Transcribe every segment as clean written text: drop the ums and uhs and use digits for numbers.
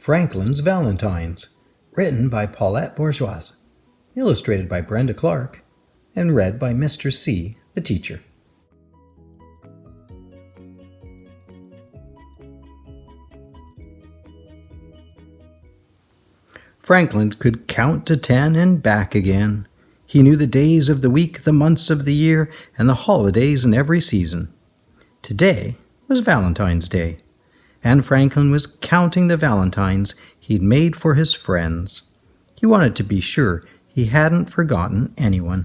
Franklin's Valentines, written by Paulette Bourgeois, illustrated by Brenda Clark, and read by Mr. C, the teacher. Franklin could count to 10 and back again. He knew the days of the week, the months of the year, and the holidays in every season. Today was Valentine's Day, and Franklin was counting the valentines he'd made for his friends. He wanted to be sure he hadn't forgotten anyone.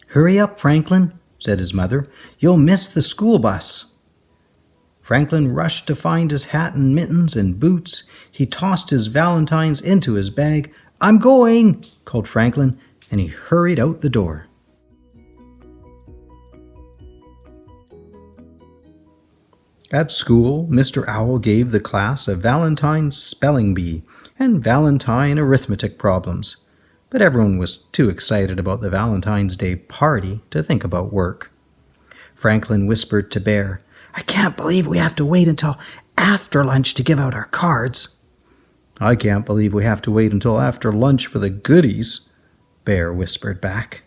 "Hurry up, Franklin," said his mother. "You'll miss the school bus." Franklin rushed to find his hat and mittens and boots. He tossed his valentines into his bag. "I'm going," called Franklin, and he hurried out the door. At school, Mr. Owl gave the class a Valentine spelling bee and Valentine arithmetic problems, but everyone was too excited about the Valentine's Day party to think about work. Franklin whispered to Bear, "I can't believe we have to wait until after lunch to give out our cards." "I can't believe we have to wait until after lunch for the goodies," Bear whispered back.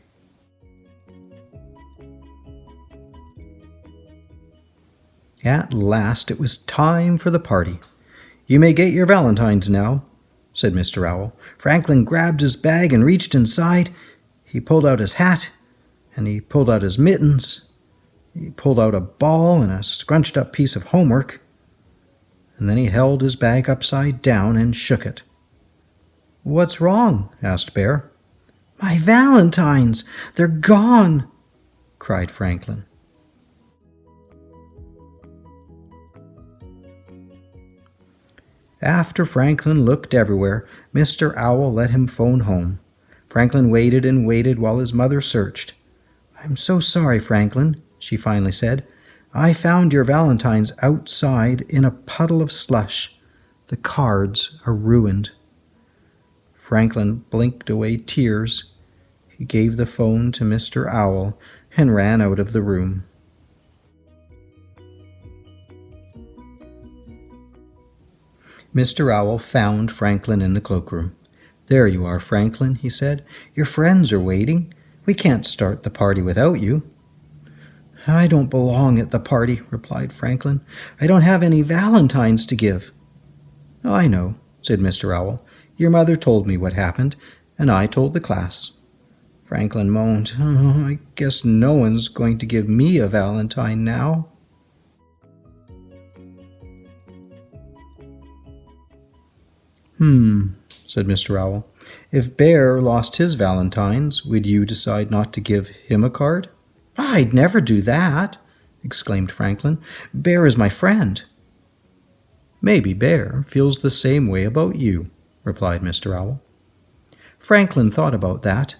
At last it was time for the party. "You may get your valentines now," said Mr. Owl. Franklin grabbed his bag and reached inside. He pulled out his hat, and he pulled out his mittens. He pulled out a ball and a scrunched-up piece of homework, and then he held his bag upside down and shook it. "What's wrong?" asked Bear. "My valentines! They're gone!" cried Franklin. After Franklin looked everywhere, Mr. Owl let him phone home. Franklin waited and waited while his mother searched. "I'm so sorry, Franklin," she finally said. "I found your valentines outside in a puddle of slush. The cards are ruined." Franklin blinked away tears. He gave the phone to Mr. Owl and ran out of the room. Mr. Owl found Franklin in the cloakroom. "There you are, Franklin," he said. "Your friends are waiting. We can't start the party without you." "I don't belong at the party," replied Franklin. "I don't have any valentines to give." "I know," said Mr. Owl. "Your mother told me what happened, and I told the class." Franklin moaned. "I guess no one's going to give me a valentine now." Said Mr. Owl. "If Bear lost his valentines, would you decide not to give him a card?" "I'd never do that," exclaimed Franklin. "Bear is my friend." "Maybe Bear feels the same way about you," replied Mr. Owl. Franklin thought about that.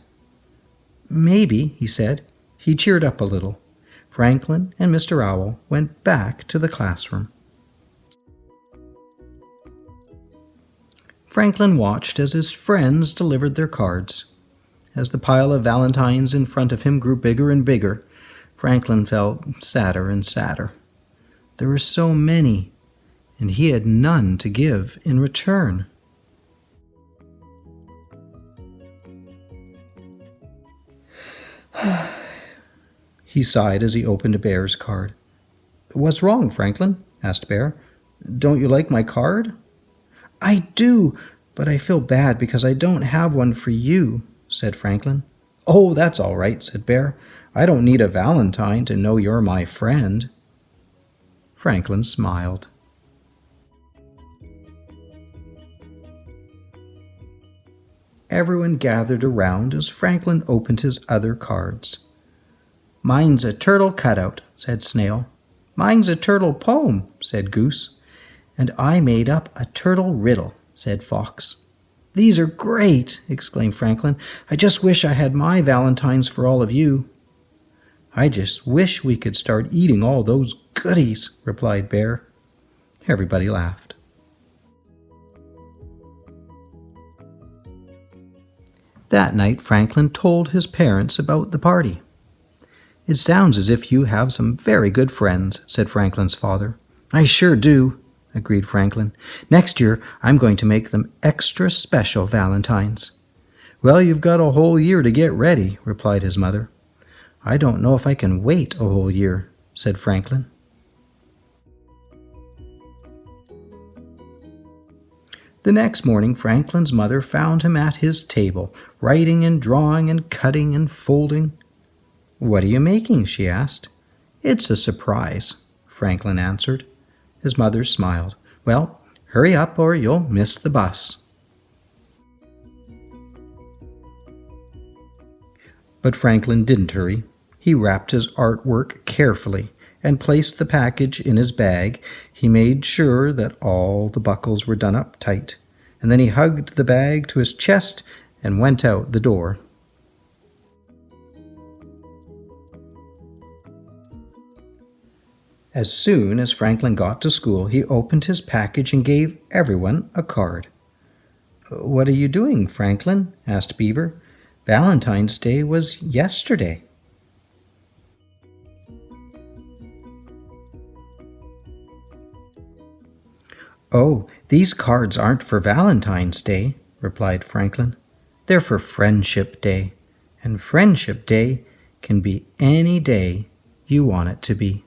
"Maybe," he said. He cheered up a little. Franklin and Mr. Owl went back to the classroom. Franklin watched as his friends delivered their cards. As the pile of valentines in front of him grew bigger and bigger, Franklin felt sadder and sadder. There were so many, and he had none to give in return. He sighed as he opened Bear's card. "What's wrong, Franklin?" asked Bear. "Don't you like my card?" "I do, but I feel bad because I don't have one for you," said Franklin. "Oh, that's all right," said Bear. "I don't need a valentine to know you're my friend." Franklin smiled. Everyone gathered around as Franklin opened his other cards. "Mine's a turtle cutout," said Snail. "Mine's a turtle poem," said Goose. "And I made up a turtle riddle," said Fox. "These are great!" exclaimed Franklin. "I just wish I had my valentines for all of you." "I just wish we could start eating all those goodies," replied Bear. Everybody laughed. That night, Franklin told his parents about the party. "It sounds as if you have some very good friends," said Franklin's father. I sure do, agreed Franklin. Next year, I'm going to make them extra special Valentines. Well, you've got a whole year to get ready, replied his mother. I don't know if I can wait a whole year, said Franklin. The next morning, Franklin's mother found him at his table, writing and drawing and cutting and folding. What are you making? She asked. It's a surprise, Franklin answered. His mother smiled. Well, hurry up or you'll miss the bus. But Franklin didn't hurry. He wrapped his artwork carefully and placed the package in his bag. He made sure that all the buckles were done up tight, and then he hugged the bag to his chest and went out the door. As soon as Franklin got to school, he opened his package and gave everyone a card. What are you doing, Franklin? Asked Beaver. Valentine's Day was yesterday. Oh, these cards aren't for Valentine's Day, replied Franklin. They're for Friendship Day, and Friendship Day can be any day you want it to be.